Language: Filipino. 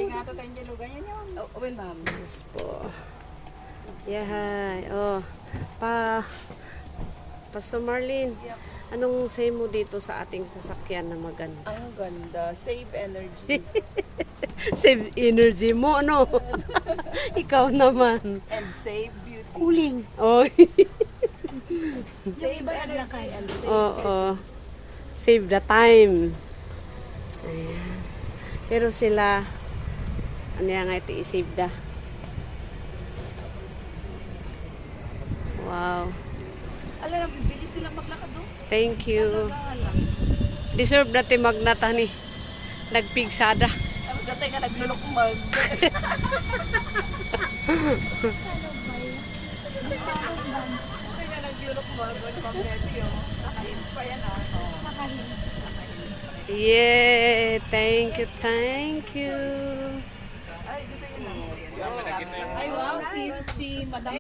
nga to tayo dyan, ganyan yun. Well, ma'am. Yes po. Yahay. Oh. Pastor Marlene, anong say mo dito sa ating sasakyan na maganda? Ang ganda. Save energy. Save energy mo, ano? Ikaw naman. And save beauty. Cooling. Oh. Save energy and save Oo. Save the time. Ayan. Pero sila, ano yan nga ito, i-save da. Wow. Alam na, bilis nilang maglakad doon. Thank you. Deserve natin magnata ni. Nagpigsada. Dati nga naglulukmag. Dati nga naglulukmag. Nakahins pa yan ah. Nakahins. Yeah, thank you, thank you. Ay, dito yun ah. Ay, wow, si Madam.